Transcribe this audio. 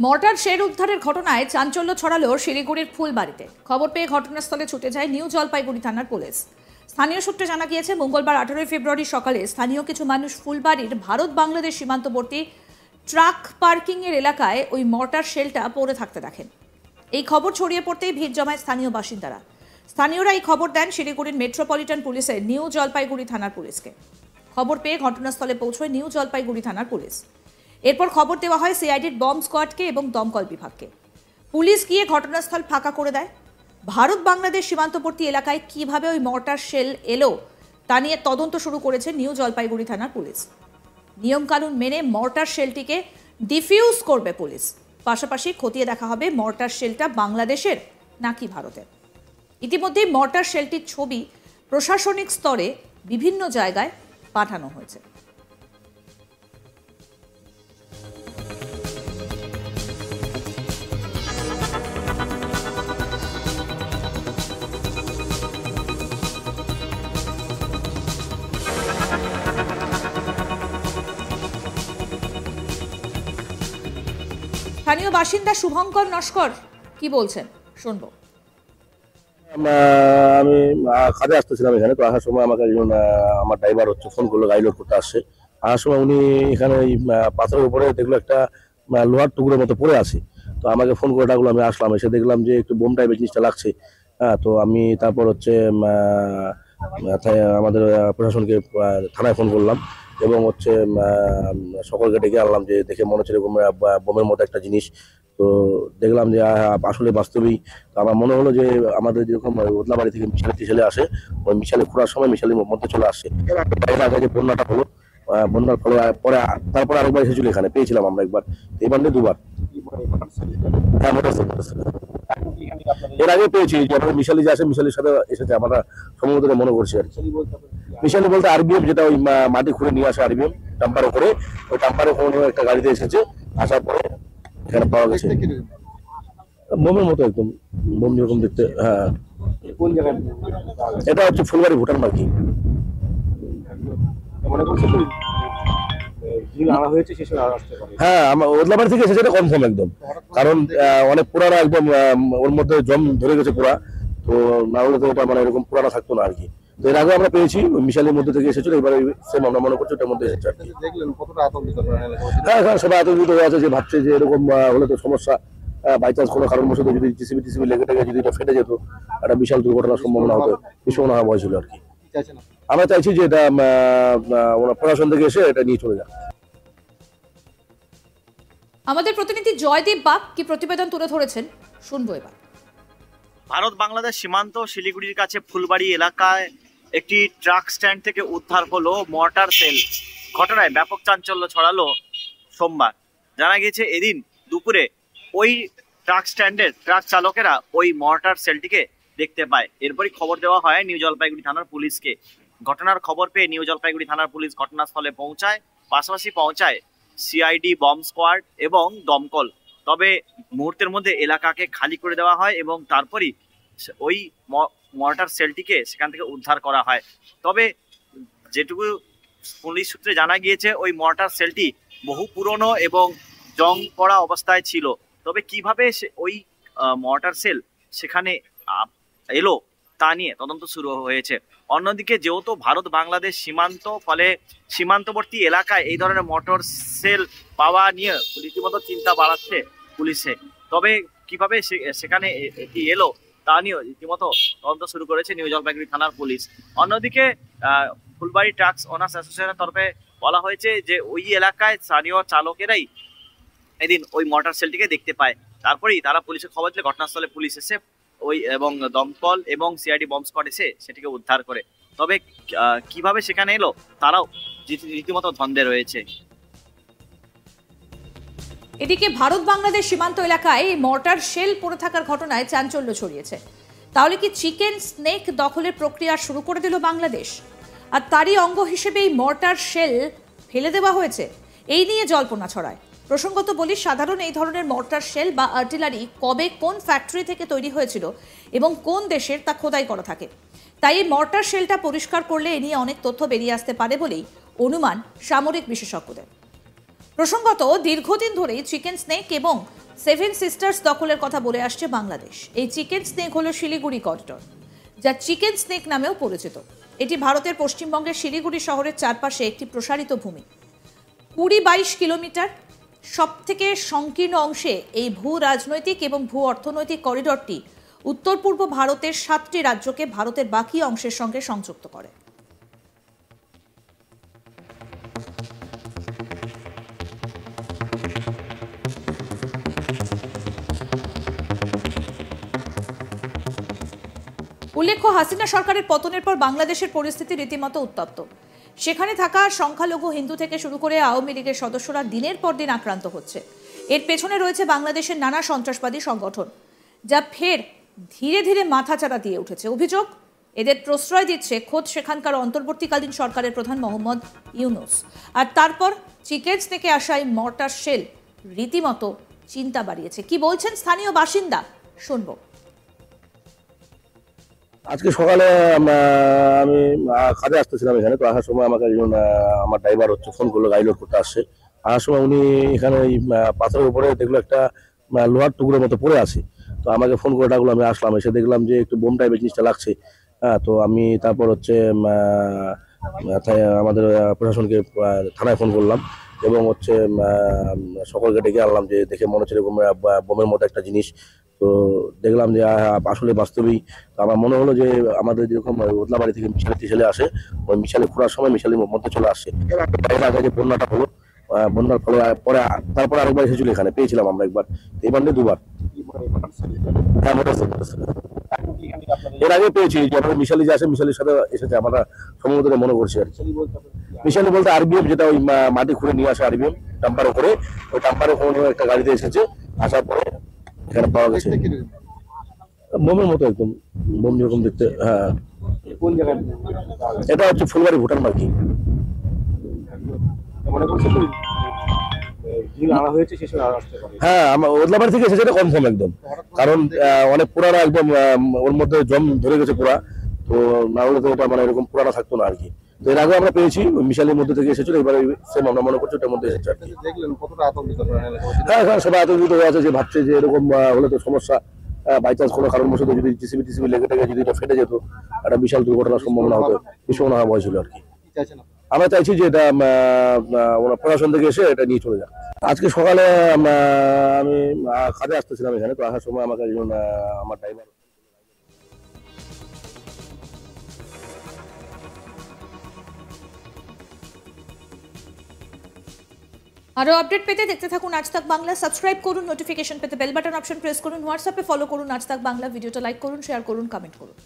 Mortar shell উদ্ধারের ঘটনায় চাঞ্চল্য ছড়ালো শিলিগুড়ির ফুলবাড়িতে। খবর পেয়ে ঘটনাস্থলে ছুটে যায় নিউ জলপাইগুড়ি থানার পুলিশ। স্থানীয় সূত্রে জানা গিয়েছে, মঙ্গলবার 18 ফেব্রুয়ারি সকালে স্থানীয় কিছু মানুষ ফুলবাড়ির ভারত বাংলাদেশ সীমান্তবর্তী ট্রাক পার্কিং এর এলাকায় ওই মর্টার শেলটা পড়ে থাকতে দেখেন। এই খবর ছড়িয়ে পড়তেই ভিড় জমায় স্থানীয় বাসিন্দারা। স্থানীয়রা এই খবর দেন শিলিগুড়ির মেট্রোপলিটন পুলিশের নিউ জলপাইগুড়ি থানার পুলিশকে। খবর পেয়ে ঘটনাস্থলে পৌঁছয় নিউ জলপাইগুড়ি থানার পুলিশ। এরপর খবর দেওয়া হয় সিআইডির বম্ব স্কোয়াডকে এবং দমকল বিভাগকে। পুলিশ গিয়ে ঘটনাস্থল ফাঁকা করে দেয়। ভারত বাংলাদেশ সীমান্তবর্তী এলাকায় কিভাবে ওই মর্টার শেল এলো তা নিয়ে তদন্ত শুরু করেছে নিউ জলপাইগুড়ি থানার পুলিশ। নিয়মকানুন মেনে মর্টার শেলটিকে ডিফিউজ করবে পুলিশ। পাশাপাশি খতিয়ে দেখা হবে মর্টার শেলটা বাংলাদেশের নাকি ভারতের। ইতিমধ্যে মর্টার শেলটির ছবি প্রশাসনিক স্তরে বিভিন্ন জায়গায় পাঠানো হয়েছে। স্থানীয় বাসিন্দা শুভঙ্কর নস্কর কি বলছেন শুনবো। আমি কাজে আসতেছিলাম এখানে, তো আসার সময় আমাকে আমার ড্রাইভার ফোন করলো, গাড়ি লোড করতে আসছে। আসার সময় উনি এখানে পাথরের উপরে দেখলো একটা লোহার টুকরোর মতো পড়ে আছে। তো আমাকে ফোন করে ডাকলো, আমি আসলাম। এসে দেখলাম যে একটু বোম টাইপের জিনিসটা লাগছে। তো আমি তারপর আমাদের প্রশাসনকে থানায় ফোন করলাম এবং সকলকে ডেকে আনলাম, যে দেখে মনে হচ্ছে এরকম বোমের মতো একটা জিনিস। তো দেখলাম যে আসলে বাস্তবেই। তো আমার মনে হলো যে আমাদের যেরকম ওদলাবাড়ি থেকে মিশালি ছেলে আসে, ওই মিশালি ঘোরার সময় মিশালির মধ্যে চলে আসছে। এর আগে যে বন্যাটা হলো, বন্যার ফলে পরে তারপরে আরেকবার এসেছিল, এখানে পেয়েছিলাম আমরা একবার, এবার নিয়ে দুবার। হ্যাঁ, এর আগে পেয়েছি। আমাদের মিশালি যে আসে, মিশালির সাথে এসেছে, আমরা সম্ভবত মনে করছি আর কি। মিশালি বলতে আরবিএম, যেটা ওই মাটি খুঁড়ে নিয়ে আসে আরবিএম টাম্পারে করে, ওই টাম্পারে কোনো একটা গাড়িতে এসেছে। আসার পরে এখানে পাওয়া গেছে বোমের মতো, একদম বোম যেরকম দেখতে। হ্যাঁ, কোন জায়গায় এটা ফুলবাড়ি ভুটান মার্কি। হ্যাঁ, আমার ওদলাবাড়ি থেকে এসেছে, এটা কনফার্ম একদম। কারণ অনেক পুরানা, একদম ওর মধ্যে জম ধরে গেছে পুরা। তো না হলে তো এটা এরকম পুরানা থাকতো না আর কি। তো এর আগে আমরা পেয়েছি, মিশালের মধ্যে থেকে এসেছিল। এবার সেম আমরা মনে করছি ওটার মধ্যে এসেছে। হ্যাঁ হ্যাঁ, সবাই আতঙ্কিত হয়ে আছে, যে ভাবছে যে এরকম হলে তো সমস্যা। বাই চান্স কোনো কারণ বসে যদি টিসিবি লেগে টেগে যদি এটা ফেটে যেত, একটা বিশাল দুর্ঘটনার সম্ভাবনা হতো, বিস্ফোরণ হওয়া ভয় ছিল আর কি। আমরা চাইছি যে এটা প্রশাসন থেকে এসে এটা নিয়ে চলে যাক। আমাদের প্রতিনিধি জয়দীপ বাগ কি প্রতিবেদন তুলে ধরেছেন শুনবো এবার। ভারত বাংলাদেশ সীমান্ত শিলিগুড়ির কাছে ফুলবাড়ি এলাকায় একটি ট্রাক স্ট্যান্ড থেকে উদ্ধার হলো মর্টার সেল। ঘটনায় ব্যাপক চাঞ্চল্য ছড়ালো সোমবার। জানা গেছে, এদিন দুপুরে ওই ট্রাক স্ট্যান্ডের ট্রাক চালকেরা ওই মর্টার সেলটিকে দেখতে পায়। এরপরই খবর দেওয়া হয় নিউ জলপাইগুড়ি থানার পুলিশকে। ঘটনার খবর পেয়ে নিউ জলপাইগুড়ি থানার পুলিশ ঘটনাস্থলে পৌঁছায়। পাশাপাশি পৌঁছায় সিআইডি বম্ব স্কোয়াড এবং দমকল। তবে মুহূর্তের মধ্যে এলাকাকে খালি করে দেওয়া হয় এবং তারপরই ওই মর্টার সেলটিকে সেখান থেকে উদ্ধার করা হয়। তবে যেটুকু পুলিশ সূত্রে জানা গিয়েছে, ওই মর্টার সেলটি বহু পুরনো এবং জং পড়া অবস্থায় ছিল। তবে কিভাবে ওই মর্টার সেল সেখানে এলো তা নিয়ে তদন্ত শুরু হয়েছে। অন্যদিকে যেহেতু ভারত বাংলাদেশ সীমান্ত, ফলে সীমান্তবর্তী এলাকায় এই ধরনের মোটর সেল পাওয়া নিয়ে রীতিমতো চিন্তা বাড়াচ্ছে পুলিশে। তবে কিভাবে সেখানে এটি এলো তা নিয়ে রীতিমতো তদন্ত শুরু করেছে নিউ জলপাইগুড়ি থানার পুলিশ। অন্যদিকে ফুলবাড়ি ট্রাকস ওনার্স অ্যাসোসিয়েশনের তরফে বলা হয়েছে যে ওই এলাকায় স্থানীয় চালকেরাই এদিন ওই মোটর সেলটিকে দেখতে পায়। তারপরেই তারা পুলিশের খবর দিলে ঘটনাস্থলে পুলিশ এসে ওই এবং দমকল এবং সিআইডি বম্ব স্কোয়াড এসে সেটিকে উদ্ধার করে। তবে কিভাবে সেখানে এলো তারাও রীতিমতো ধন্দে রয়েছে। এদিকে ভারত বাংলাদেশ সীমান্ত এলাকায় মর্টার শেল পড়ে থাকার ঘটনায় চাঞ্চল্য ছড়িয়েছে। তাহলে কি চিকেন স্নেক দখলের প্রক্রিয়া শুরু করে দিল বাংলাদেশ? আর তারই অঙ্গ হিসেবে এই মর্টার শেল ফেলে দেওয়া হয়েছে, এই নিয়ে জল্পনা ছড়ায়। প্রসঙ্গত বলি, সাধারণ এই ধরনের মর্টার শেল বা আর্টিলারি কবে কোন ফ্যাক্টরি থেকে তৈরি হয়েছিল এবং কোন দেশের তা খোদাই করা থাকে। তাই এই মর্টার শেলটা পরিষ্কার করলে এ নিয়ে অনেক তথ্য বেরিয়ে আসতে পারে বলেই অনুমান সামরিক বিশেষজ্ঞদের। প্রসঙ্গত দীর্ঘদিন ধরেই চিকেন স্নেক এবং সেভেন সিস্টার্স দখলের কথা বলে আসছে বাংলাদেশ। এই চিকেন স্নেক হলো শিলিগুড়ি করিডর, যা চিকেন স্নেক নামেও পরিচিত। এটি ভারতের পশ্চিমবঙ্গের শিলিগুড়ি শহরের চারপাশে একটি প্রসারিত ভূমি। 20-22 কিলোমিটার সবথেকে সংকীর্ণ অংশে এই ভূ রাজনৈতিক এবং ভূ অর্থনৈতিক করিডরটি উত্তর পূর্ব ভারতের 7টি রাজ্যকে ভারতের বাকি অংশের সঙ্গে সংযুক্ত করে। উল্লেখ্য, হাসিনা সরকারের পতনের পর বাংলাদেশের পরিস্থিতি রীতিমতো উত্তপ্ত। সেখানে থাকা সংখ্যালঘু হিন্দু থেকে শুরু করে আওয়ামী লীগের সদস্যরা দিনের পর দিন আক্রান্ত হচ্ছে। এর পেছনে রয়েছে বাংলাদেশের নানা সন্ত্রাসবাদী সংগঠন, যা ফের ধীরে ধীরে মাথাচাড়া দিয়ে উঠেছে। অভিযোগ, এদের প্রশ্রয় দিচ্ছে খোদ সেখানকার অন্তর্বর্তীকালীন সরকারের প্রধান মোহাম্মদ ইউনূস। আর তারপর চিকেন স্নেকে আসা এই মর্টার শেল রীতিমতো চিন্তা বাড়িয়েছে। কি বলছেন স্থানীয় বাসিন্দা, শুনবো। আজকে সকালে আমি কাজে আসতেছিলাম এখানে, তো আসার সময় আমাকে একজন আমার ড্রাইভার ফোন করলো, গাড়ি লোড করতে আসছে। আসার সময় উনি এখানে এই পাথরের উপরে দেখলো একটা লোহার টুকরোর মতো পড়ে আছে। তো আমাকে ফোন করে ডাকলো, আমি আসলাম। এসে দেখলাম যে একটু বোম টাইপের জিনিসটা লাগছে। তো আমি তারপর আমাদের প্রশাসনকে থানায় ফোন করলাম এবং সকলকে ডেকে আনলাম, যে দেখে মনে হচ্ছে এরকম বোমের মতো একটা জিনিস। তো দেখলাম যে আসলে বাস্তবেই। তো আমার মনে হলো যে আমাদের যেরকম ওদলাবাড়ি থেকে মিশালি ছেলে আসে, ওই মিশালি ঘোরার সময় মিশালির মধ্যে চলে আসছে। এর আগে যে বন্যাটা হলো, বন্যার ফলে পরে তারপরে আরেকবার এসেছিল, এখানে পেয়েছিলাম আমরা একবার, এবার নিয়ে দুবার। হ্যাঁ, এর আগে পেয়েছি, যখন মিশালি যে আসে মিশালির সাথে এসেছে, আমরা সম্ভবত মনে করছি আর কি। মিশালি বলতে আরবিএফ, যেটা ওই মাটি খুঁড়ে নিয়ে আসে আরবিএফ ডাম্পারে করে, ওই ডাম্পারে কোনো একটা গাড়িতে এসেছে, আসার পরে এখানে পাওয়া গেছে বোমের মতো, একদম বোম যেরকম দেখতে। হ্যাঁ, কোন জায়গায় এটা ফুলবাড়ি ভুটান মার্কি। হ্যাঁ, ওদলাবাড়ি থেকে এসেছে, এটা কনফার্ম একদম। কারণ অনেক পুরানা, একদম ওর মধ্যে জম ধরে গেছে পুরা। তো না হলে তো এটা এরকম পুরানা থাকতো না আর কি। তো এর আগে আমরা পেয়েছি মিশালির মধ্যে থেকে এসেছিল, এবার সেম আমরা মনে করছি ওটার মধ্যে এসেছে আর কি। হ্যাঁ, সবাই আতঙ্কিত হয়ে আছে, যে ভাবছে যে এরকম হলে তো সমস্যা। বাই চান্স কোনো কারণবশত যদি টিসিবি লেগে থাকে, যদি এটা ফেটে যেত, একটা বিশাল দুর্ঘটনার সম্ভাবনা হতো, বিস্ফোরণ হওয়া ভয় ছিল আর কি। আমরা চাইছি যে এটা প্রশাসন থেকে এসে এটা নিয়ে চলে যাক। আজকে সকালে আমি কাজে আসতেছিলাম এখানে, তো আসার সময় আমাকে একজন আমার ড্রাইভার। আরো আপডেট পেতে দেখতে থাকুন আজ তাক বাংলা। সাবস্ক্রাইব করুন, নোটিফিকেশন পেতে বেল বাটন অপশন প্রেস করুন, হোয়াটসঅ্যাপে ফলো করুন আজ তাক বাংলা। ভিডিওটা লাইক করুন, শেয়ার করুন, কমেন্ট করুন।